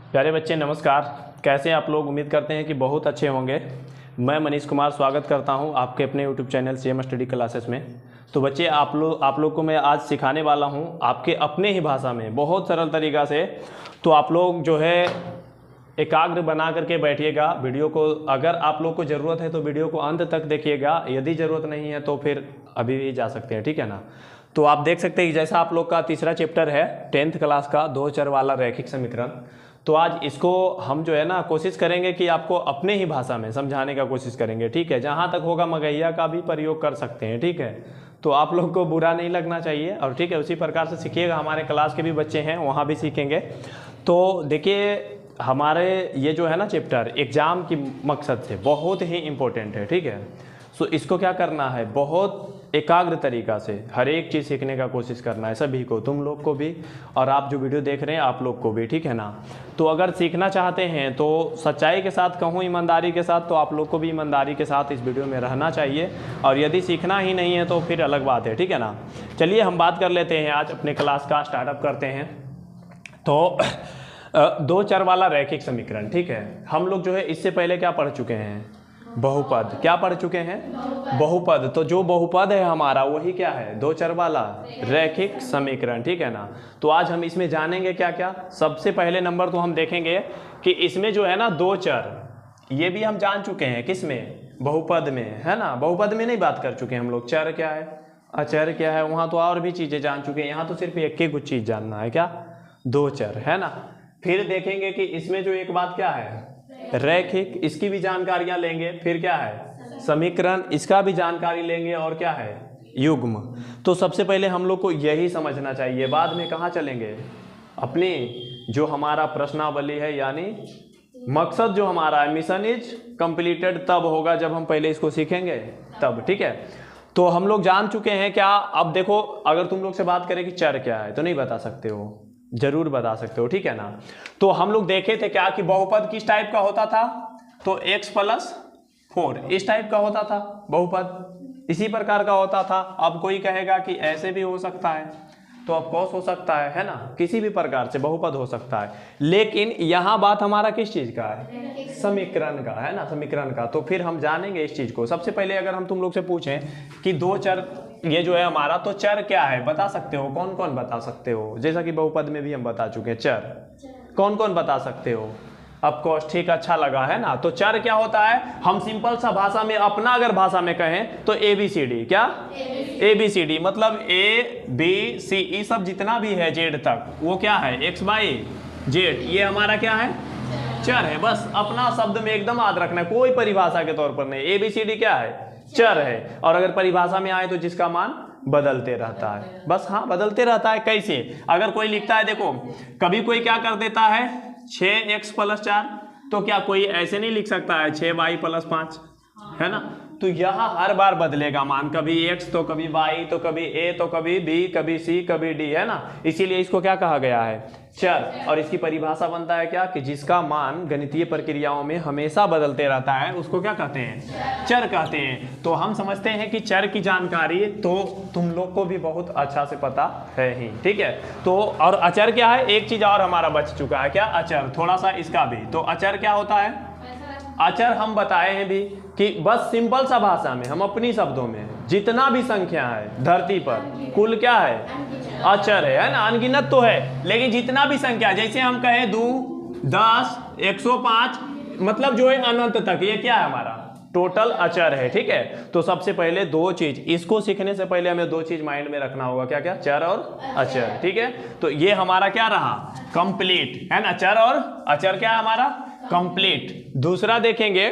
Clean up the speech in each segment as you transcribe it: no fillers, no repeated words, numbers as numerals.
प्यारे बच्चे नमस्कार। कैसे हैं आप लोग? उम्मीद करते हैं कि बहुत अच्छे होंगे। मैं मनीष कुमार स्वागत करता हूं आपके अपने YouTube channel CM study classes में। तो बच्चे आप लोग को मैं आज सिखाने वाला हूं आपके अपने ही भाषा में बहुत सरल तरीक़ा से। तो आप लोग जो है एकाग्र बना करके बैठिएगा वीडियो को। अगर आप लोग को ज़रूरत है तो वीडियो को अंत तक देखिएगा, यदि ज़रूरत नहीं है तो फिर अभी भी जा सकते हैं, ठीक है ना। तो आप देख सकते हैं जैसा आप लोग का तीसरा चैप्टर है 10th क्लास का दो चर वाला रैखिक समीकरण। तो आज इसको हम जो है ना कोशिश करेंगे कि आपको अपने ही भाषा में समझाने का कोशिश करेंगे, ठीक है। जहाँ तक होगा मगहिया का भी प्रयोग कर सकते हैं, ठीक है। तो आप लोग को बुरा नहीं लगना चाहिए और ठीक है उसी प्रकार से सीखिएगा। हमारे क्लास के भी बच्चे हैं वहाँ भी सीखेंगे। तो देखिए हमारे ये जो है ना चैप्टर एग्ज़ाम की मकसद से बहुत ही इम्पोर्टेंट है, ठीक है। सो इसको क्या करना है, बहुत एकाग्र तरीक़ा से हर एक चीज़ सीखने का कोशिश करना है सभी को, तुम लोग को भी और आप जो वीडियो देख रहे हैं आप लोग को भी, ठीक है ना। तो अगर सीखना चाहते हैं तो सच्चाई के साथ कहूँ, ईमानदारी के साथ, तो आप लोग को भी ईमानदारी के साथ इस वीडियो में रहना चाहिए। और यदि सीखना ही नहीं है तो फिर अलग बात है, ठीक है ना। चलिए हम बात कर लेते हैं, आज अपने क्लास का स्टार्टअप करते हैं। तो दो चर वाला रैखिक समीकरण, ठीक है। हम लोग जो है इससे पहले क्या पढ़ चुके हैं, बहुपद। क्या पढ़ चुके हैं, बहुपद। तो जो बहुपद है हमारा वही क्या है, दो चर वाला रैखिक समीकरण, ठीक है ना। तो आज हम इसमें जानेंगे क्या क्या। सबसे पहले नंबर तो हम देखेंगे कि इसमें जो है ना दो चर, ये भी हम जान चुके हैं किसमें, बहुपद में, है ना। बहुपद में नहीं बात कर चुके हैं हम लोग, चर क्या है अचर क्या है, वहाँ तो और भी चीज़ें जान चुके हैं। यहाँ तो सिर्फ एक ही कुछ चीज़ जानना है, क्या, दो चर, है ना। फिर देखेंगे कि इसमें जो एक बात क्या है, रैखिक, इसकी भी जानकारियां लेंगे। फिर क्या है, समीकरण, इसका भी जानकारी लेंगे। और क्या है, युग्म। तो सबसे पहले हम लोग को यही समझना चाहिए, बाद में कहाँ चलेंगे, अपनी जो हमारा प्रश्नावली है, यानी मकसद जो हमारा है, मिशन इज कंप्लीटेड तब होगा जब हम पहले इसको सीखेंगे तब, ठीक है। तो हम लोग जान चुके हैं क्या। अब देखो अगर तुम लोग से बात करें कि चर क्या है तो नहीं बता सकते हो, जरूर बता सकते हो, ठीक है ना। तो हम लोग देखे थे क्या कि बहुपद किस टाइप का होता था, तो x+4 इस टाइप का होता था बहुपद, इसी प्रकार का होता था। अब कोई कहेगा कि ऐसे भी हो सकता है, तो ऑफकोर्स हो सकता है ना, किसी भी प्रकार से बहुपद हो सकता है। लेकिन यहाँ बात हमारा किस चीज का है, समीकरण का, है ना, समीकरण का। तो फिर हम जानेंगे इस चीज को। सबसे पहले अगर हम तुम लोग से पूछें कि दो चर ये जो है हमारा, तो चर क्या है बता सकते हो, कौन कौन बता सकते हो। जैसा कि बहुपद में भी हम बता चुके हैं, चर कौन कौन बता सकते हो। ऑफकोर्स, ठीक, अच्छा लगा, है ना। तो चर क्या होता है, हम सिंपल सा भाषा में, अपना अगर भाषा में कहें तो ABCD, क्या ABCD मतलब ABCE सब जितना भी है जेड तक, वो क्या है, x/z, ये हमारा क्या है, चर है। बस अपना शब्द में एकदम याद रखना है, कोई परिभाषा के तौर पर नहीं। ABCD क्या है, चर है। और अगर परिभाषा में आए तो जिसका मान बदलते रहता है, बस, हाँ बदलते रहता है। कैसे, अगर कोई लिखता है, देखो कभी कोई क्या कर देता है 6x+4, तो क्या कोई ऐसे नहीं लिख सकता है 6y+5, है ना। तो यहाँ हर बार बदलेगा मान, कभी x तो कभी y तो कभी a तो कभी b कभी c कभी d, है ना। इसीलिए इसको क्या कहा गया है, चर। और इसकी परिभाषा बनता है क्या, कि जिसका मान गणितीय प्रक्रियाओं में हमेशा बदलते रहता है उसको क्या कहते हैं, चर कहते हैं। तो हम समझते हैं कि चर की जानकारी तो तुम लोग को भी बहुत अच्छा से पता है ही, ठीक है। तो और अचर क्या है, एक चीज और हमारा बच चुका है, क्या, अचर। थोड़ा सा इसका भी, तो अचर क्या होता है, अचर हम बताए हैं भी कि बस सिंपल सा भाषा में, हम अपनी शब्दों में, जितना भी संख्या है धरती पर कुल क्या है, अचर है ना। अनगिनत तो है लेकिन जितना भी संख्या, जैसे हम कहें 2, 10, 105, मतलब जो है अनंत तक, ये क्या है हमारा टोटल अचर है, ठीक है। तो सबसे पहले दो चीज, इसको सीखने से पहले हमें दो चीज माइंड में रखना होगा, क्या क्या, चर और अचर, ठीक है। तो ये हमारा क्या रहा, कंप्लीट, है ना। चर और अचर क्या है हमारा, कंप्लीट। दूसरा देखेंगे,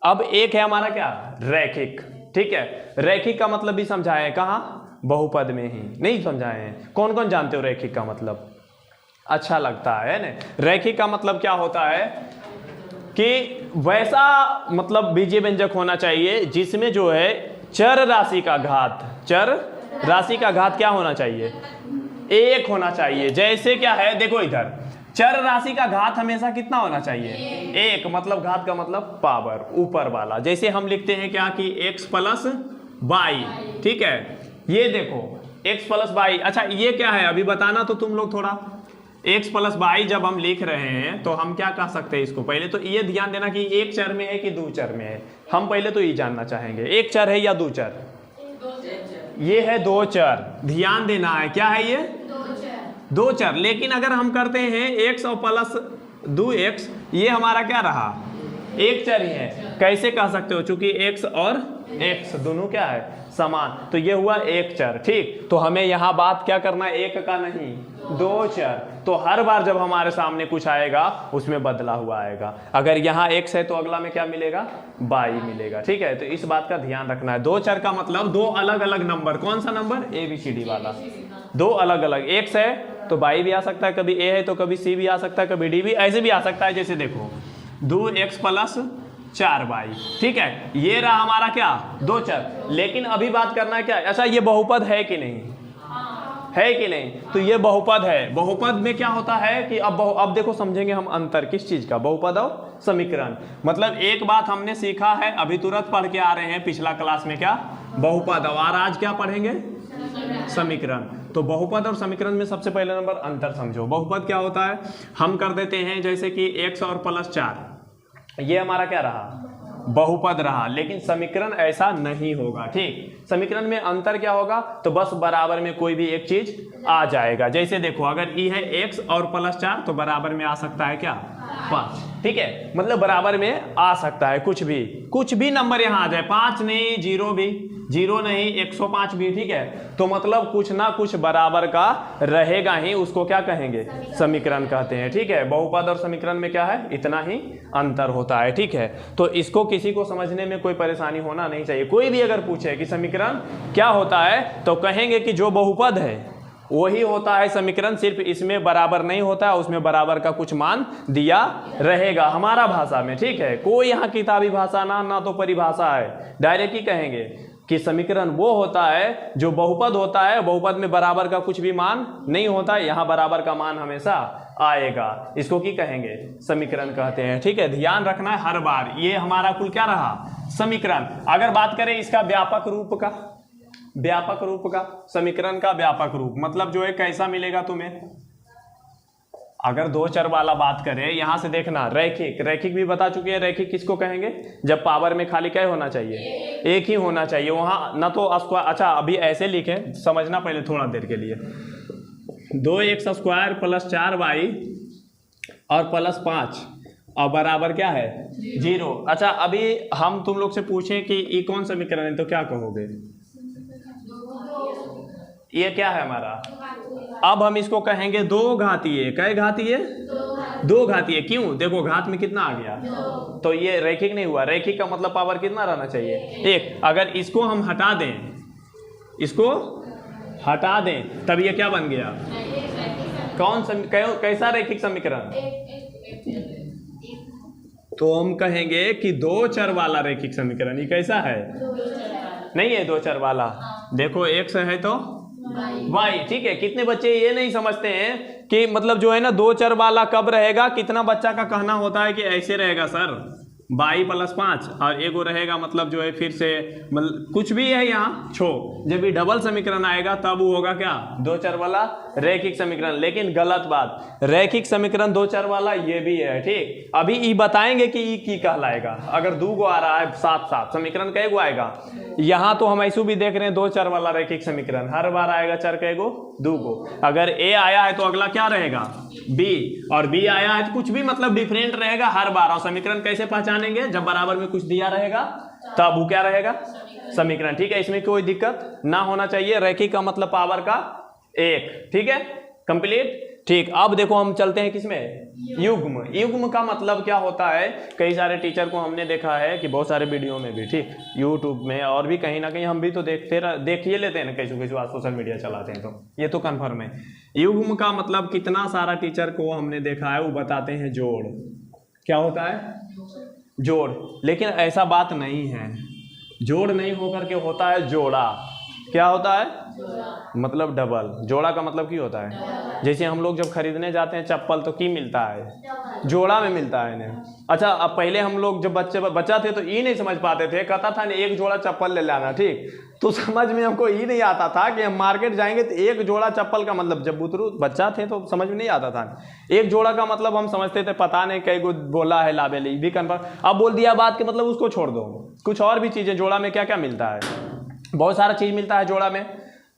अब एक है हमारा क्या, रैखिक, ठीक है। रैखिक का मतलब भी समझाए हैं, कहाँ, बहुपद में ही, नहीं समझाए हैं। कौन कौन जानते हो रैखिक का मतलब, अच्छा लगता है ना। रैखिक का मतलब क्या होता है कि वैसा मतलब बीजीय व्यंजक होना चाहिए जिसमें जो है चर राशि का घात, चर राशि का घात क्या होना चाहिए, एक होना चाहिए। जैसे क्या है, देखो इधर चर राशि का घात हमेशा कितना होना चाहिए, एक, मतलब घात का मतलब पावर, ऊपर वाला। जैसे हम लिखते हैं क्या कि x+y, ठीक है। ये देखो x+y, अच्छा ये क्या है अभी बताना तो तुम लोग थोड़ा, x प्लस वाई जब हम लिख रहे हैं तो हम क्या कह सकते हैं इसको, पहले तो ये ध्यान देना कि एक चर में है कि दो चर में है। हम पहले तो ये जानना चाहेंगे एक चर है या दो चर। ये है दो चर, ध्यान देना है क्या है ये दो चर। लेकिन अगर हम करते हैं x और प्लस 2x, ये हमारा क्या रहा एक चर ही है। कैसे कह सकते हो, चूंकि x और x दोनों क्या है समान, तो ये हुआ एक चर। ठीक, तो हमें यहाँ बात क्या करना है, एक का नहीं दो चर। तो हर बार जब हमारे सामने कुछ आएगा उसमें बदला हुआ आएगा। अगर यहाँ x है तो अगला में क्या मिलेगा, y मिलेगा। ठीक है, तो इस बात का ध्यान रखना है। दो चर का मतलब दो अलग अलग नंबर। कौन सा नंबर, ABCD वाला, दो अलग अलग। x है तो y भी आ सकता है, कभी a है तो कभी c भी आ सकता है, कभी d भी, ऐसे भी आ सकता है। जैसे देखो 2x प्लस 4y, ठीक है, ये रहा हमारा क्या दो चर। लेकिन अभी बात करना है क्या, अच्छा ये बहुपद है कि नहीं, है कि नहीं, तो ये बहुपद है। बहुपद में क्या होता है कि अब देखो समझेंगे हम अंतर किस चीज का, बहुपद और समीकरण। मतलब एक बात हमने सीखा है, अभी तुरंत पढ़ के आ रहे हैं पिछला क्लास में, क्या बहुपद, और आज क्या पढ़ेंगे समीकरण। तो बहुपद और समीकरण में सबसे पहले नंबर अंतर समझो। बहुपद क्या होता है, हम कर देते हैं जैसे कि x और प्लस 4, ये हमारा क्या रहा बहुपद रहा। लेकिन समीकरण ऐसा नहीं होगा। ठीक, समीकरण में अंतर क्या होगा, तो बस बराबर में कोई भी एक चीज आ जाएगा। जैसे देखो अगर ई है x और प्लस 4 तो बराबर में आ सकता है क्या 5। ठीक है, मतलब बराबर में आ सकता है कुछ भी नंबर यहाँ आ जाए, 5 नहीं, 0 भी, 0 नहीं, 105 भी। ठीक है, तो मतलब कुछ ना कुछ बराबर का रहेगा ही, उसको क्या कहेंगे समीकरण कहते हैं। ठीक है, बहुपद और समीकरण में क्या है, इतना ही अंतर होता है। ठीक है, तो इसको किसी को समझने में कोई परेशानी होना नहीं चाहिए। कोई भी अगर पूछे कि समीकरण क्या होता है तो कहेंगे कि जो बहुपद है वही होता है समीकरण, सिर्फ इसमें बराबर नहीं होता है, उसमें बराबर का कुछ मान दिया रहेगा हमारा भाषा में। ठीक है, कोई यहाँ किताबी भाषा ना तो परिभाषा है, डायरेक्ट ही कहेंगे कि समीकरण वो होता है जो बहुपद होता है, बहुपद में बराबर का कुछ भी मान नहीं होता है, यहाँ बराबर का मान हमेशा आएगा, इसको की कहेंगे समीकरण कहते हैं। ठीक है, ध्यान रखना है हर बार। ये हमारा कुल क्या रहा समीकरण। अगर बात करें इसका व्यापक रूप का, व्यापक रूप का, समीकरण का व्यापक रूप मतलब जो है कैसा मिलेगा तुम्हें। अगर दो चर वाला बात करें, यहां से देखना रैखिक, रैखिक भी बता चुके हैं। रैखिक किसको कहेंगे, जब पावर में खाली क्या होना चाहिए, एक ही होना चाहिए, वहां ना तो स्क्वायर। अच्छा अभी ऐसे लिखें, समझना पहले थोड़ा देर के लिए। 2x स्क्वायर प्लस 4y और प्लस 5 और बराबर क्या है 0। अच्छा अभी हम तुम लोग से पूछें कि ये कौन समीकरण है तो क्या कहोगे, ये क्या है हमारा। अब हम इसको कहेंगे दो घातीय। कै घातीय, दो घातीय। क्यों, देखो घात में कितना आ गया, तो ये रैखिक नहीं हुआ। रैखिक का मतलब पावर कितना रहना चाहिए, एक। अगर इसको हम हटा दें, इसको हटा दें, तब ये क्या बन गया, कौन कैसा रैखिक समीकरण। तो हम कहेंगे कि दो चर वाला रैखिक समीकरण। ये कैसा है, नहीं है दो चर वाला। देखो x है तो y। ठीक है, कितने बच्चे ये नहीं समझते हैं कि मतलब जो है ना दो चर वाला कब रहेगा। कितना बच्चा का कहना होता है कि ऐसे रहेगा सर y प्लस 5 और एगो रहेगा मतलब जो है फिर से मतलब कुछ भी है यहाँ छो। जब भी डबल समीकरण आएगा तब वो होगा क्या दो चर वाला रैखिक समीकरण। लेकिन गलत बात, रैखिक समीकरण दो चर वाला ये भी है। ठीक, अभी ई बताएंगे कि ई की कहलाएगा। अगर दो गो आ रहा है साथ साथ, समीकरण कै गो आएगा। यहाँ तो हम ऐसे भी देख रहे हैं दो चर वाला रैखिक समीकरण, हर बार आएगा चर कै गो, दो गो। अगर ए आया है तो अगला क्या रहेगा बी, और बी आया है तो कुछ भी मतलब डिफरेंट रहेगा हर बार। और समीकरण कैसे पहचानेंगे, जब बराबर में कुछ दिया रहेगा तब वो क्या रहेगा समीकरण। ठीक है, इसमें कोई दिक्कत ना होना चाहिए। रैखिक का मतलब पावर का एक। ठीक है, कंप्लीट। ठीक, अब देखो हम चलते हैं किसमें, युग्म। युग्म का मतलब क्या होता है, कई सारे टीचर को हमने देखा है कि बहुत सारे वीडियो में भी, ठीक, यूट्यूब में और भी कहीं ना कहीं हम भी तो देख ही लेते हैं ना, कैसे आज सोशल मीडिया चलाते हैं, तो ये तो कन्फर्म है। युग्म का मतलब कितना सारा टीचर को हमने देखा है वो बताते हैं जोड़। क्या होता है जोड़, लेकिन ऐसा बात नहीं है। जोड़ नहीं होकर के होता है जोड़ा। क्या होता है मतलब डबल। जोड़ा का मतलब क्या होता है, जैसे हम लोग जब खरीदने जाते हैं चप्पल तो की मिलता है जोड़ा में मिलता है इन्हें। अच्छा, अब पहले हम लोग जब बच्चा थे तो ये नहीं समझ पाते थे, कहता था ना एक जोड़ा चप्पल ले लाना, ठीक, तो समझ में हमको ये नहीं आता था कि हम मार्केट जाएंगे तो एक जोड़ा चप्पल का मतलब, जब बुतरू बच्चा थे तो समझ में नहीं आता था। एक जोड़ा का मतलब हम समझते थे पता नहीं कई को बोला है लावेली भी कन्फर्म। अब बोल दिया बात के मतलब उसको छोड़ दो, कुछ और भी चीज़ें जोड़ा में क्या क्या मिलता है, बहुत सारा चीज़ मिलता है जोड़ा में।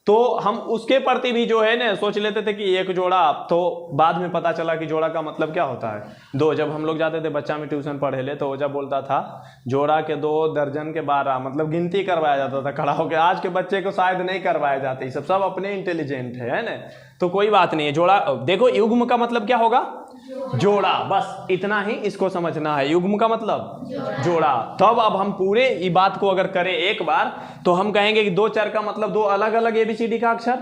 तो हम उसके प्रति भी जो है ना सोच लेते थे कि एक जोड़ा, तो बाद में पता चला कि जोड़ा का मतलब क्या होता है दो। जब हम लोग जाते थे बच्चा में ट्यूशन पढ़े ले तो जब बोलता था जोड़ा के 2 दर्जन के 12, मतलब गिनती करवाया जाता था खड़ा होकर। आज के बच्चे को शायद नहीं करवाया जाते, सब अपने इंटेलिजेंट है ना, तो कोई बात नहीं है। जोड़ा देखो, युग्म का मतलब क्या होगा, जोड़ा, बस इतना ही इसको समझना है, युग्म का मतलब जोड़ा। तब अब हम पूरे ये बात को अगर करें एक बार तो हम कहेंगे कि 2 चर का मतलब 2 अलग अलग ABCD का अक्षर,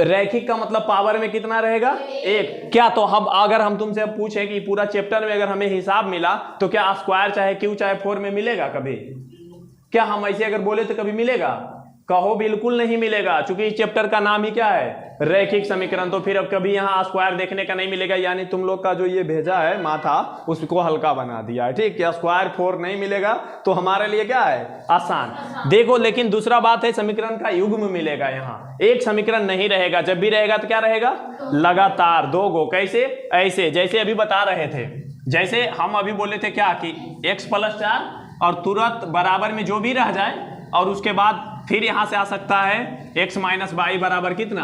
रैखिक का मतलब पावर में कितना रहेगा 1। क्या तो हम अगर हम तुमसे अब पूछे कि पूरा चैप्टर में अगर हमें हिसाब मिला तो क्या स्क्वायर चाहे क्यू चाहे 4 में मिलेगा कभी? क्या हम ऐसे अगर बोले तो कभी मिलेगा? कहो बिल्कुल नहीं मिलेगा, क्योंकि इस चैप्टर का नाम ही क्या है, रैखिक समीकरण। तो फिर अब कभी यहाँ स्क्वायर देखने का नहीं मिलेगा, यानी तुम लोग का जो ये भेजा है माथा उसको हल्का बना दिया है, ठीक है। स्क्वायर 4 नहीं मिलेगा तो हमारे लिए क्या है, आसान। देखो लेकिन दूसरा बात है, समीकरण का युग्म मिलेगा। यहाँ एक समीकरण नहीं रहेगा, जब भी रहेगा तो क्या रहेगा, लगातार 2 गो। कैसे? ऐसे जैसे अभी बता रहे थे, जैसे हम अभी बोले थे क्या कि x + 4 और तुरंत बराबर में जो भी रह जाए और उसके बाद फिर यहां से आ सकता है x - y बराबर कितना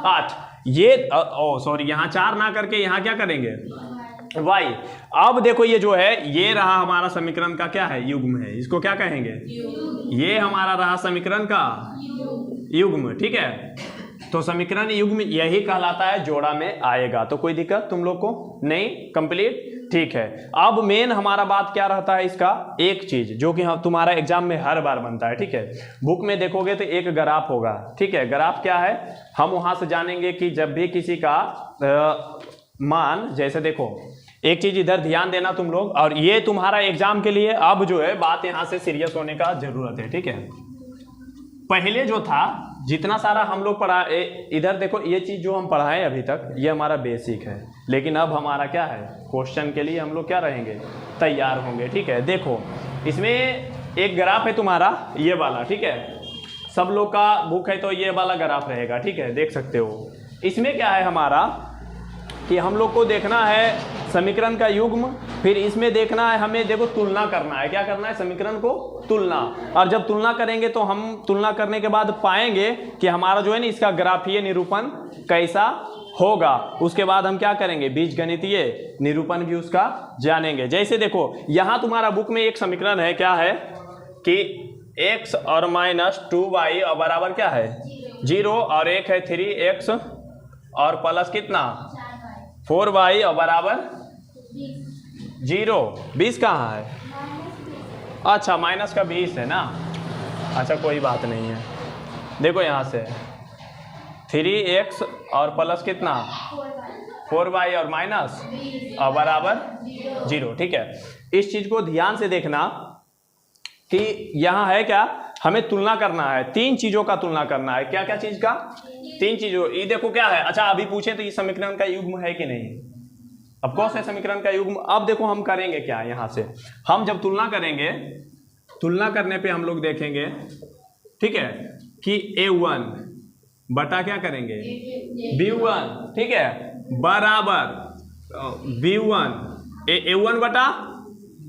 8। ये सॉरी, यहाँ 4 ना करके यहाँ क्या करेंगे y। अब देखो ये जो है ये रहा हमारा समीकरण का क्या है, युग्म है। इसको क्या कहेंगे, ये हमारा रहा समीकरण का युग्म, ठीक है। तो समीकरण युग्म यही कहलाता है, जोड़ा में आएगा। तो कोई दिक्कत तुम लोग को नहीं, कंप्लीट, ठीक है। अब मेन हमारा बात क्या रहता है इसका, एक चीज जो कि तुम्हारा एग्जाम में हर बार बनता है, ठीक है। बुक में देखोगे तो एक ग्राफ होगा, ठीक है। ग्राफ क्या है, हम वहां से जानेंगे कि जब भी किसी का मान, जैसे देखो एक चीज इधर ध्यान देना तुम लोग, और ये तुम्हारा एग्जाम के लिए अब जो है बात यहां से सीरियस होने का जरूरत है, ठीक है। पहले जो था जितना सारा हम लोग पढ़ा, इधर देखो ये चीज जो हम पढ़ाएं अभी तक ये हमारा बेसिक है, लेकिन अब हमारा क्या है, क्वेश्चन के लिए हम लोग क्या रहेंगे, तैयार होंगे, ठीक है। देखो इसमें एक ग्राफ है तुम्हारा ये वाला, ठीक है। सब लोग का बुक है तो ये वाला ग्राफ रहेगा, ठीक है, देख सकते हो। इसमें क्या है हमारा कि हम लोग को देखना है समीकरण का युग्म, फिर इसमें देखना है हमें, देखो तुलना करना है। क्या करना है, समीकरण को तुलना। और जब तुलना करेंगे तो हम तुलना करने के बाद पाएंगे कि हमारा जो है ना इसका ग्राफीय निरूपण कैसा होगा। उसके बाद हम क्या करेंगे, बीजगणितीय निरूपण भी उसका जानेंगे। जैसे देखो यहाँ तुम्हारा बुक में एक समीकरण है, क्या है कि x और -2y और बराबर क्या है 0, और एक है 3x और प्लस कितना 4y और बराबर 0। 20 कहाँ है, अच्छा माइनस का 20 है ना, अच्छा कोई बात नहीं है। देखो यहाँ से 3x और प्लस कितना 4y और माइनस और बराबर 0, ठीक है। इस चीज को ध्यान से देखना कि यहाँ है क्या, हमें तुलना करना है, 3 चीजों का तुलना करना है। क्या क्या चीज का, 3 चीजों। ये देखो क्या है, अच्छा अभी पूछे तो ये समीकरण का युग्म है कि नहीं, अब कौन से समीकरण का युग्म। अब देखो हम करेंगे क्या, यहाँ से हम जब तुलना करेंगे, तुलना करने पे हम लोग देखेंगे, ठीक है, कि A1 बटा क्या करेंगे B1, ठीक है, बराबर B1 A1 बटा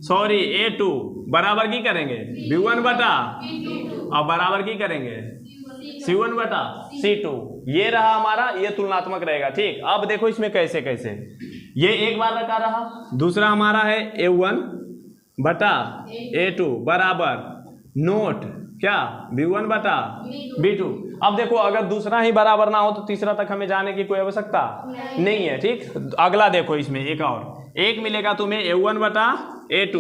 सॉरी A2 बराबर की करेंगे B1 बटा, और बराबर की करेंगे C1 बटा C2। ये रहा हमारा, ये तुलनात्मक रहेगा, ठीक। अब देखो इसमें कैसे कैसे, ये एक बार रखा रहा, दूसरा हमारा है A1 बटा A2 बराबर नोट क्या B1 बटा B2। अब देखो अगर दूसरा ही बराबर ना हो तो तीसरा तक हमें जाने की कोई आवश्यकता नहीं है, ठीक। अगला देखो इसमें एक और एक मिलेगा तुम्हें A1 बटा A2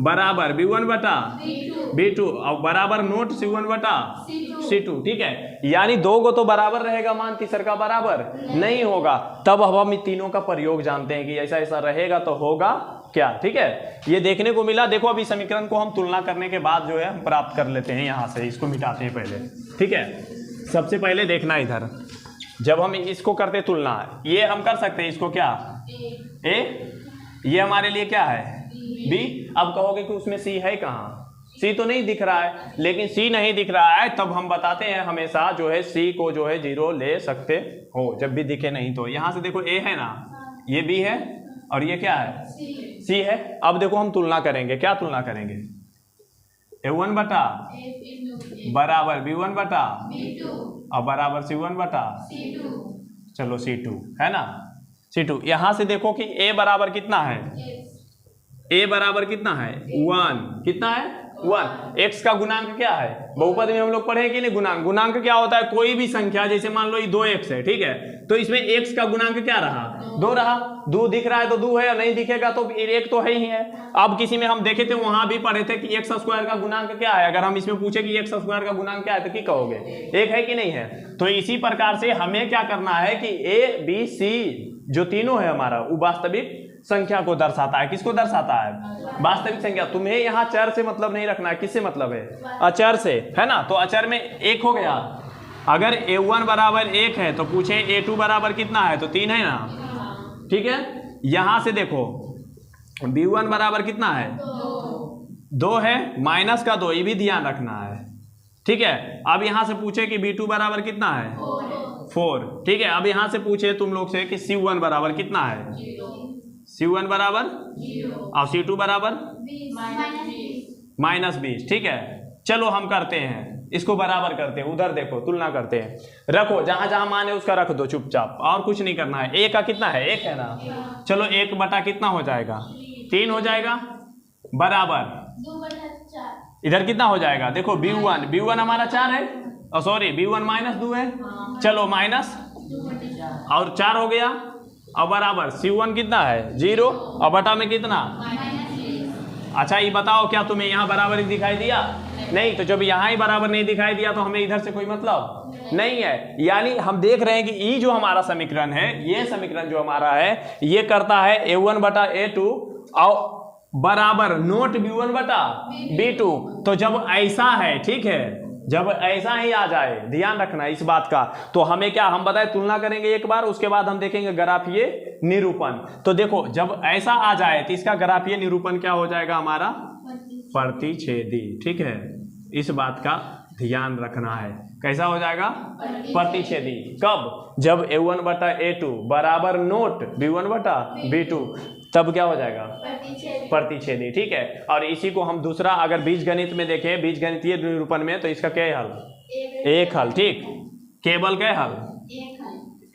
बराबर B1 बटा B2 और बराबर नोट C1 बटा C2, ठीक है। यानी 2 को तो बराबर रहेगा मान, तीसरा का बराबर नहीं होगा। तब हम इन तीनों का प्रयोग जानते हैं कि ऐसा ऐसा रहेगा तो होगा क्या, ठीक है। ये देखने को मिला। देखो अभी समीकरण को हम तुलना करने के बाद जो है हम प्राप्त कर लेते हैं, यहाँ से इसको मिटाते हैं पहले, ठीक है। सबसे पहले देखना इधर, जब हम इसको करते तुलना, ये हम कर सकते हैं इसको क्या ए, ये हमारे लिए क्या है बी। अब कहोगे कि उसमें सी है कहाँ, सी तो नहीं दिख रहा है, लेकिन सी नहीं दिख रहा है तब हम बताते हैं हमेशा जो है सी को जो है 0 ले सकते हो जब भी दिखे नहीं तो। यहां से देखो ए है ना, ये बी है और ये क्या है सी है। अब देखो हम तुलना करेंगे, क्या तुलना करेंगे, A1 बटा बराबर B1 बटा और बराबर C1 बटा चलो C2 है ना, C2। यहां से देखो कि A बराबर कितना है, A बराबर कितना है 1, कितना है 1। x का गुणांक क्या है, बहुपद में हम लोग पढ़े कि नहीं, गुणांक। गुणांक क्या होता है, कोई भी संख्या, जैसे मान लो ये 2x है, ठीक है, तो इसमें x का गुणांक क्या रहा 2 रहा, 2 दिख रहा है तो 2 है, और नहीं दिखेगा तो 1 तो है ही है। अब किसी में हम देखे थे, वहां भी पढ़े थे कि x स्क्वायर का गुणांक क्या है। अगर हम इसमें पूछे कि x स्क्वायर का गुणांक क्या है तो क्या कहोगे, 1 है कि नहीं है। तो इसी प्रकार से हमें क्या करना है कि a b c जो तीनों है हमारा, वो वास्तविक संख्या को दर्शाता है। किसको दर्शाता है, वास्तविक संख्या। तुम्हें यहाँ चर से मतलब नहीं रखना है, किससे मतलब है, अचर से, है ना। तो अचर में 1 हो गया। अगर A1 बराबर 1 है तो पूछे A2 बराबर कितना है, तो 3 है ना, ठीक है। यहां से देखो B1 बराबर कितना है 2 है, माइनस का 2, ये भी ध्यान रखना है, ठीक है। अब यहां से पूछे कि B2 बराबर कितना है 4, ठीक है। अब यहां से पूछे तुम लोग से कि C1 बराबर कितना है, C1 बराबर 0 और C2 बराबर -20, ठीक है। चलो हम करते हैं, इसको बराबर करते हैं, उधर देखो तुलना करते हैं। रखो जहां जहां मान है उसका रख दो चुपचाप, और कुछ नहीं करना है। A का कितना है 1 है ना, चलो 1 बटा कितना हो जाएगा 3 हो जाएगा, बराबर 2/4 इधर कितना हो जाएगा, देखो B1 हमारा 4 है, सॉरी B1 -2 है, चलो माइनस और 4 हो गया, और बराबर C1 कितना है 0 और बटा में कितना। अच्छा ये बताओ क्या तुम्हें यहाँ बराबर ही दिखाई दिया, नहीं। तो जब यहाँ ही बराबर नहीं दिखाई दिया तो हमें इधर से कोई मतलब नहीं है। यानी हम देख रहे हैं कि ई जो हमारा समीकरण है, ये समीकरण जो हमारा है, ये करता है A1 बटा A2 और बराबर नोट B1 बटा B2। तो जब ऐसा है, ठीक है, जब ऐसा ही आ जाए, ध्यान रखना इस बात का, तो हमें क्या, हम बताए तुलना करेंगे एक बार, उसके बाद हम देखेंगे ग्राफीय निरूपण। तो देखो जब ऐसा आ जाए तो इसका ग्राफीय निरूपण क्या हो जाएगा हमारा, प्रतिच्छेदी, ठीक है। इस बात का ध्यान रखना है, कैसा हो जाएगा प्रतिच्छेदी। कब, जब A1 बटा A2 बराबर नोट B1 बटा B2, तब क्या हो जाएगा प्रतिच्छेदी, ठीक है। और इसी को हम दूसरा अगर बीजगणित में देखें, बीजगणितीय निरूपण में, तो इसका क्या हल, एक हल, ठीक, केवल क्या हल,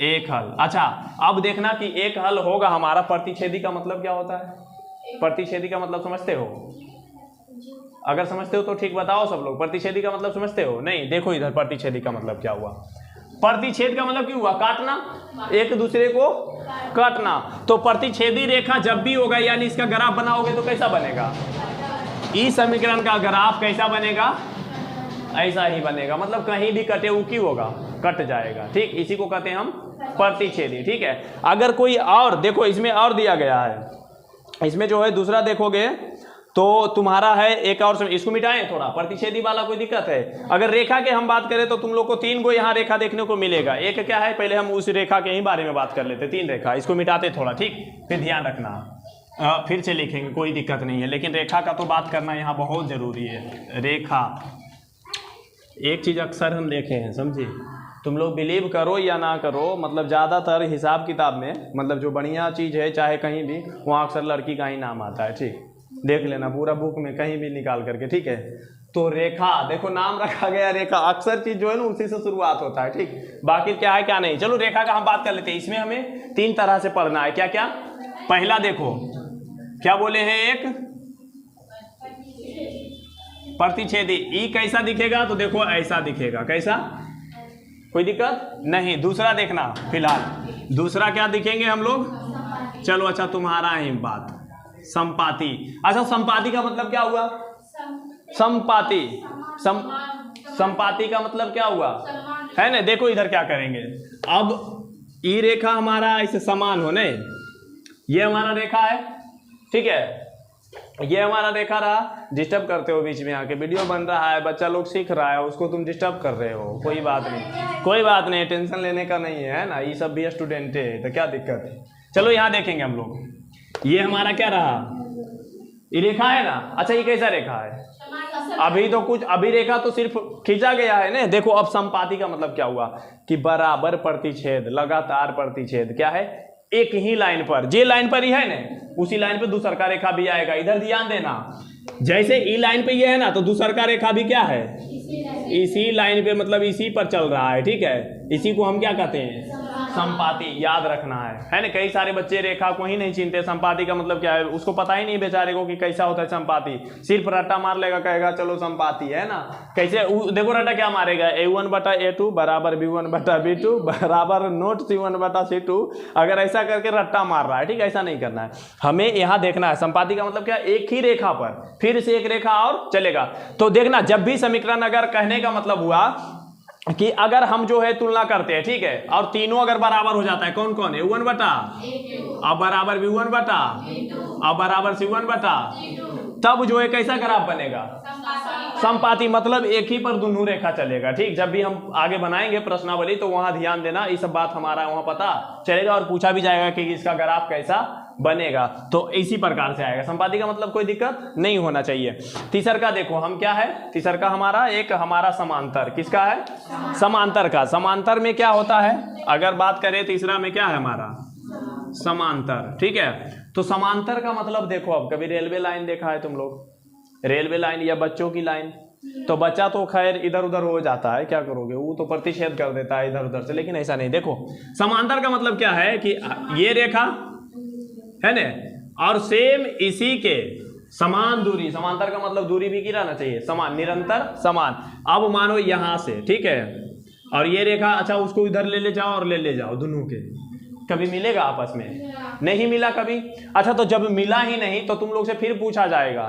एक हल। अच्छा अब देखना कि एक हल होगा हमारा। प्रतिच्छेदी का मतलब क्या होता है, प्रतिच्छेदी का मतलब समझते हो, अगर समझते हो तो ठीक बताओ सब लोग, प्रतिच्छेदी का मतलब समझते हो, नहीं। देखो इधर प्रतिच्छेदी का मतलब क्या हुआ, प्रतिच्छेद का मतलब क्या हुआ, काटना, एक दूसरे को काटना। तो प्रतिच्छेदी रेखा जब भी होगा, यानी इसका ग्राफ बनाओगे तो कैसा बनेगा, इस समीकरण का ग्राफ कैसा बनेगा, ऐसा ही बनेगा, मतलब कहीं भी कटे वो क्यों होगा, कट जाएगा, ठीक। इसी को कहते हैं हम प्रतिच्छेदी, ठीक है। अगर कोई और देखो, इसमें और दिया गया है, इसमें जो है दूसरा देखोगे तो तुम्हारा है एक और, इसको मिटाएं थोड़ा, प्रतिच्छेदी वाला कोई दिक्कत है। अगर रेखा के हम बात करें तो तुम लोग को 3 गो यहाँ रेखा देखने को मिलेगा। एक क्या है, पहले हम उस रेखा के ही बारे में बात कर लेते, 3 रेखा, इसको मिटाते थोड़ा, ठीक, फिर ध्यान रखना, फिर से लिखेंगे, कोई दिक्कत नहीं है, लेकिन रेखा का तो बात करना यहाँ बहुत जरूरी है। रेखा एक चीज अक्सर हम देखे हैं, समझिए, तुम लोग बिलीव करो या ना करो, मतलब ज़्यादातर हिसाब किताब में, मतलब जो बढ़िया चीज़ है चाहे कहीं भी, वहाँ अक्सर लड़की का ही नाम आता है, ठीक, देख लेना पूरा बुक में कहीं भी निकाल करके, ठीक है। तो रेखा देखो नाम रखा गया रेखा, अक्सर चीज जो है ना उसी से शुरुआत होता है, ठीक। बाकी क्या है क्या नहीं, चलो रेखा का हम बात कर लेते हैं। इसमें हमें 3 तरह से पढ़ना है, क्या क्या। पहला देखो क्या बोले हैं, एक प्रतिच्छेदी, ई कैसा दिखेगा, तो देखो ऐसा दिखेगा, कैसा, कोई दिक्कत नहीं। दूसरा देखना, फिलहाल दूसरा क्या दिखेंगे हम लोग, चलो अच्छा तुम्हारा ही बात, संपाती। अच्छा संपाती का मतलब क्या हुआ, संपाती, संपाती का मतलब क्या हुआ है ना। देखो इधर क्या करेंगे, अब ई रेखा हमारा ऐसे समान हो नहीं, ये हमारा रेखा है, ठीक है, ये हमारा रेखा रहा। डिस्टर्ब करते हो बीच में आके, वीडियो बन रहा है, बच्चा लोग सीख रहा है, उसको तुम डिस्टर्ब कर रहे हो। कोई बात नहीं, कोई बात नहीं, टेंशन लेने का नहीं है ना, ये सब भी स्टूडेंट है, तो क्या दिक्कत है। चलो यहाँ देखेंगे हम लोग, ये हमारा क्या रहा, ये रेखा है ना। अच्छा ये कैसा रेखा है, अभी तो कुछ, अभी रेखा तो सिर्फ खींचा गया है ना। देखो अब संपाती का मतलब क्या हुआ कि बराबर प्रतिच्छेद, लगातार प्रतिच्छेद क्या है, एक ही लाइन पर, जे लाइन पर ही है ना, उसी लाइन पे दूसर का रेखा भी आएगा। इधर ध्यान देना, जैसे ई लाइन पे ये है ना, तो दूसर का रेखा भी क्या है, इसी लाइन पे, मतलब इसी पर चल रहा है, ठीक है। इसी को हम क्या कहते हैं, संपाती, याद रखना है ना। कई सारे बच्चे रेखा को ही नहीं चिनते, संपाती का मतलब क्या है उसको पता ही नहीं बेचारे को कि कैसा होता है संपाती, सिर्फ रट्टा मार लेगा, कहेगा चलो संपाती है ना। कैसे देखो रट्टा क्या मारेगा, A1 बटा A2 बराबर B1 बटा B2 बराबर नोट C1 बटा C2, अगर ऐसा करके रट्टा मार रहा है, ठीक है। ऐसा नहीं करना है, हमें यहाँ देखना है संपाती का मतलब क्या, एक ही रेखा पर फिर से एक रेखा और चलेगा। तो देखना, जब भी समीकरण, अगर कहने का मतलब हुआ कि अगर हम जो है तुलना करते हैं, ठीक है, और तीनों अगर बराबर हो जाता है, कौन कौन है, A1 बटा अब बराबर B1 बटा अब बराबर C1 बटा, तब जो है कैसा ग्राफ बनेगा, संपाती, मतलब एक ही पर दोनों रेखा चलेगा, ठीक। जब भी हम आगे बनाएंगे प्रश्नावली तो वहां ध्यान देना, ये सब बात हमारा वहां पता चलेगा और पूछा भी जाएगा कि इसका ग्राफ कैसा बनेगा, तो इसी प्रकार से आएगा। संपाती का मतलब कोई दिक्कत नहीं होना चाहिए। तीसर का देखो हम क्या है, तीसर का हमारा एक हमारा समांतर, किसका है, समांतर का। समांतर में क्या होता है, अगर बात करें तीसरा में क्या है हमारा, समांतर, ठीक है। तो समांतर का मतलब देखो, अब कभी रेलवे लाइन देखा है तुम लोग, रेलवे लाइन या बच्चों की लाइन, तो बच्चा तो खैर इधर उधर हो जाता है, क्या करोगे, वो तो प्रतिच्छेद कर देता है इधर उधर से, लेकिन ऐसा नहीं। देखो समांतर का मतलब क्या है कि ये रेखा है ना, और सेम इसी के समान दूरी, समांतर का मतलब दूरी भी गिराना चाहिए, समान, निरंतर समान। अब मानो यहां से, ठीक है, और ये रेखा, अच्छा उसको इधर ले जाओ और ले जाओ, दोनों के कभी मिलेगा आपस में, नहीं मिला कभी। अच्छा तो जब मिला ही नहीं तो तुम लोग से फिर पूछा जाएगा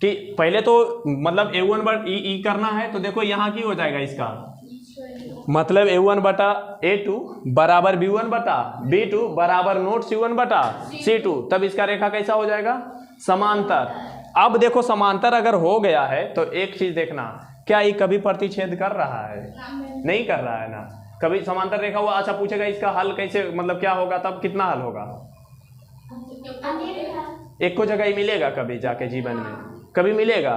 कि पहले तो मतलब A1 बट ई करना है, तो देखो यहाँ की हो जाएगा इसका मतलब A1 बटा A2 बराबर B1 बटा B2 बराबर नोट C1 बटा C2, तब इसका रेखा कैसा हो जाएगा, समांतर। अब देखो समांतर अगर हो गया है तो एक चीज देखना, क्या ये कभी प्रतिच्छेद कर रहा है, नहीं कर रहा है ना, कभी समांतर रेखा हुआ। अच्छा पूछेगा इसका हल कैसे, मतलब क्या होगा, तब कितना हल होगा, एक को जगह ही मिलेगा कभी जाके जीवन में, कभी मिलेगा,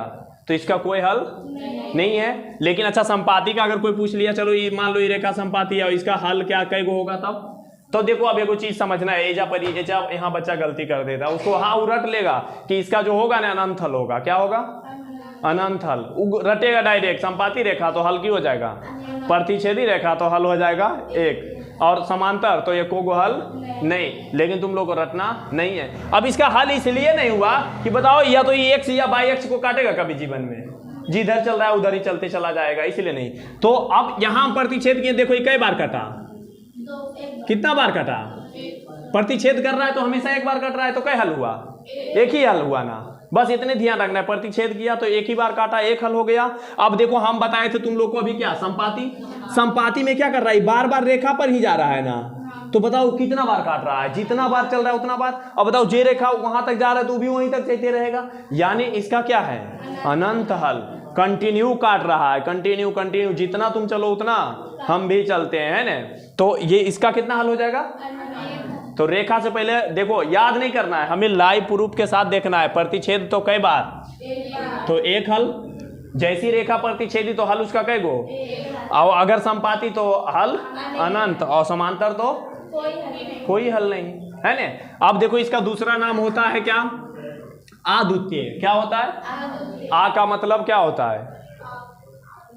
तो इसका कोई हल नहीं है। लेकिन अच्छा संपाती का अगर कोई पूछ लिया, चलो ये मान लो ये रेखा संपाती है और इसका हल क्या कै गो होगा, तब तो देखो अब एगो चीज समझना है, एजा पर एजा यहाँ बच्चा गलती कर देता है, उसको हाँ उलट लेगा कि इसका जो होगा ना अनंत हल होगा, क्या होगा, अनंत हल रटेगा डायरेक्ट। संपाती रेखा तो हल की हो जाएगा, प्रतिच्छेदी रेखा तो हल हो जाएगा एक, और समांतर तो एक को हल नहीं, लेकिन तुम लोग को रटना नहीं है। अब इसका हल इसलिए नहीं हुआ कि बताओ या तो ये एक्स या बाई एक्स को काटेगा कभी जीवन में, जिधर चल रहा है उधर ही चलते चला जाएगा, इसलिए नहीं। तो अब यहाँ प्रतिच्छेद किए, देखो ये कई बार कटा, कितना बार कटा, प्रतिच्छेद कर रहा है तो हमेशा एक बार कट रहा है, तो कई हल हुआ, एक ही हल हुआ ना, बस इतने ध्यान रखना है। प्रतिच्छेद किया तो एक ही बार काटा, एक हल हो गया। अब देखो हम बताए थे तुम लोग को अभी क्या, संपाती, संपाती में क्या कर रहा है, बार बार रेखा पर ही जा रहा है ना, तो बताओ कितना बार काट रहा है, जितना बार चल रहा है उतना बार। अब बताओ जे रेखा वहां तक जा रहा है तो भी वहीं तक चलते रहेगा, यानी इसका क्या है, अनंत हल, कंटिन्यू काट रहा है, कंटिन्यू कंटिन्यू, जितना तुम चलो उतना हम भी चलते हैं ना। तो ये इसका कितना हल हो जाएगा, तो रेखा से पहले देखो याद नहीं करना है, हमें लाइव प्रूफ के साथ देखना है। प्रतिच्छेद तो कई बार, तो एक हल, जैसी रेखा प्रतिच्छेदी तो हल उसका कई गो, और अगर संपाती तो हल अनंत, और समांतर तो कोई हल नहीं है ना। अब देखो इसका दूसरा नाम होता है क्या, अद्वितीय। क्या होता है, आ का मतलब क्या होता है,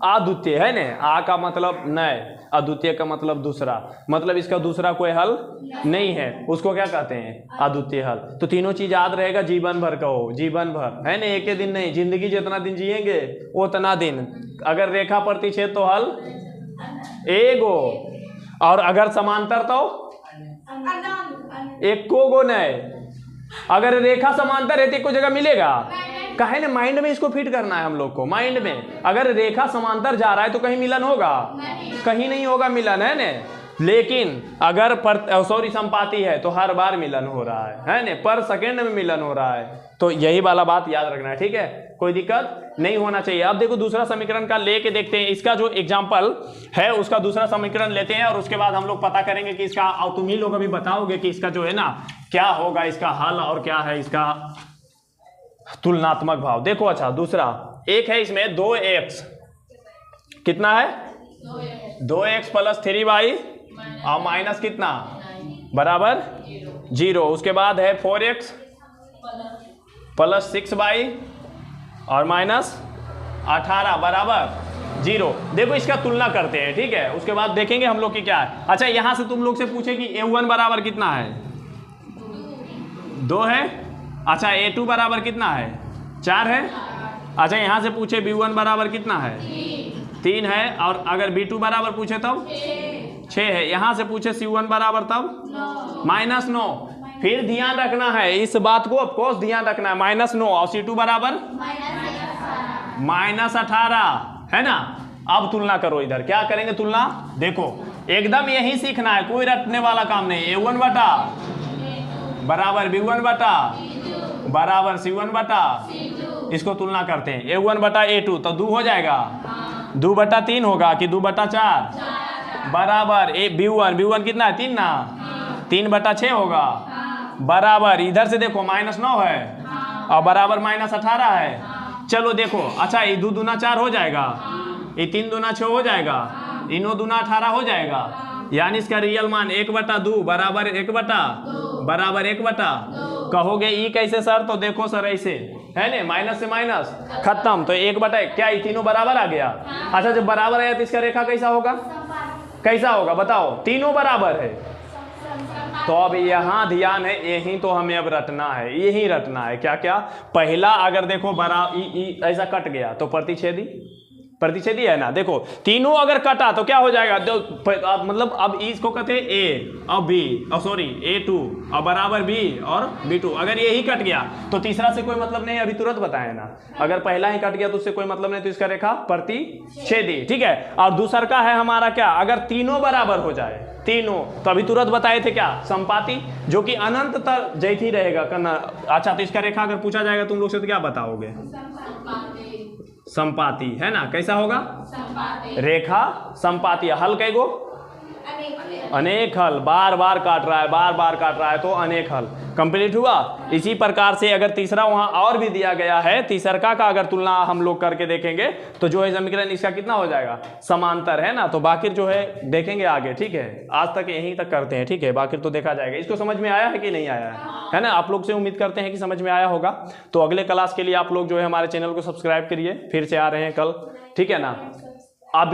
अद्वितीय है ना, आ का मतलब नए, अद्वितीय का मतलब दूसरा, मतलब इसका दूसरा कोई हल नहीं है, उसको क्या कहते हैं, अद्वितीय हल। तो तीनों चीज याद रहेगा, जीवन भर कहो, जीवन भर है ना, एक ही दिन नहीं, जिंदगी जितना दिन जिएंगे उतना दिन। अगर रेखा प्रतिच्छेद तो हल एगो, और अगर समांतर तो एक को गो नए। अगर रेखा समांतर है तो एक को जगह मिलेगा, कहे ना, माइंड में इसको फिट करना है हम लोग को, माइंड में। अगर रेखा समांतर जा रहा है तो कहीं मिलन होगा, कहीं नहीं होगा मिलन, है ना। लेकिन अगर संपाती है तो हर बार मिलन हो रहा है ना, पर सेकेंड में मिलन हो रहा है। तो यही वाला बात याद रखना है, ठीक है, कोई दिक्कत नहीं होना चाहिए। अब देखो दूसरा समीकरण का लेके देखते हैं, इसका जो एग्जाम्पल है उसका दूसरा समीकरण लेते हैं और उसके बाद हम लोग पता करेंगे कि इसका, और तुम ही लोग अभी बताओगे कि इसका जो है ना क्या होगा इसका हल और क्या है इसका तुलनात्मक भाव। देखो अच्छा दूसरा एक है, इसमें 2x कितना है 2x प्लस 3y और माइनस कितना बराबर 0। उसके बाद है 4x प्लस 6y और माइनस 18 बराबर 0। देखो इसका तुलना करते हैं, ठीक है, उसके बाद देखेंगे हम लोग की क्या है। अच्छा यहां से तुम लोग से पूछे कि a1 बराबर कितना है 2 है। अच्छा a2 बराबर कितना है 4 है। अच्छा यहां से पूछे b1 बराबर कितना है 3 है, और अगर b2 बराबर पूछे तब 6 है। यहां से पूछे c1 बराबर तब -9। फिर ध्यान रखना है इस बात को, ऑफकोर्स ध्यान रखना है, -9 और c2 बराबर -18 है ना। अब तुलना करो, इधर क्या करेंगे तुलना, देखो एकदम यही सीखना है, कोई रटने वाला काम नहीं। a1 बटा बराबर b1 बटा बराबर c1 बटा, इसको तुलना करते हैं। a1 बटा a2 तो 2 हो जाएगा, 2 बटा 3 होगा कि 2 बटा 4 बराबर b1 कितना है 3 ना, 3 बटा 6 होगा बराबर, इधर से देखो -9 है और बराबर -18 है। चलो देखो अच्छा ये 2 दूना 4 हो जाएगा, ये 3 दूना 6 हो जाएगा, इनो दूना 18 हो जाएगा, यानी इसका रियल मान 1/2 बराबर 1/2 कहोगे ई कैसे सर, तो देखो सर ऐसे है ना, माइनस से माइनस खत्म, तो 1/, क्या ये तीनों बराबर आ गया। अच्छा जब बराबर आया तो इसका रेखा कैसा होगा, कैसा होगा बताओ, तीनों बराबर है। तो अब यहाँ ध्यान है, यही तो हमें अब रटना है, यही रटना है। क्या क्या, पहला अगर देखो ऐसा कट गया तो प्रतिच्छेदी है ना। देखो तीनों अगर कटा तो क्या हो जाएगा, मतलब अब इसको कहते हैं a और b और सॉरी a2 और बराबर b और b2। अगर यही कट गया तो तीसरा से कोई मतलब नहीं, अभी तुरंत बताया ना। अगर पहला ही कट गया तो उससे कोई मतलब नहीं, तो इसका रेखा प्रतिच्छेदी, ठीक है। और दूसरा का है हमारा क्या, अगर तीनों बराबर हो जाए, तीनों, तो अभी तुरंत बताए थे क्या, संपाती, जो कि अनंत तक जैसी रहेगा करना। अच्छा तो इसका रेखा अगर पूछा जाएगा तुम लोग से तो क्या बताओगे, संपाती है ना। कैसा होगा, रेखा संपाती। हल कई गो, अनेक हल, बार बार काट रहा है, बार बार काट रहा है, तो अनेक हल कंप्लीट हुआ। इसी प्रकार से अगर तीसरा वहां और भी दिया गया है, तीसरका का अगर तुलना हम लोग करके देखेंगे तो जो है समीकरण इसका कितना हो जाएगा, समांतर है ना। तो बाकी जो है देखेंगे आगे, ठीक है, आज तक यहीं तक करते हैं, ठीक है, बाकी तो देखा जाएगा। इसको समझ में आया है कि नहीं आया है ना, आप लोग से उम्मीद करते हैं कि समझ में आया होगा। तो अगले क्लास के लिए आप लोग जो है हमारे चैनल को सब्सक्राइब करिए, फिर से आ रहे हैं कल, ठीक है ना। अभी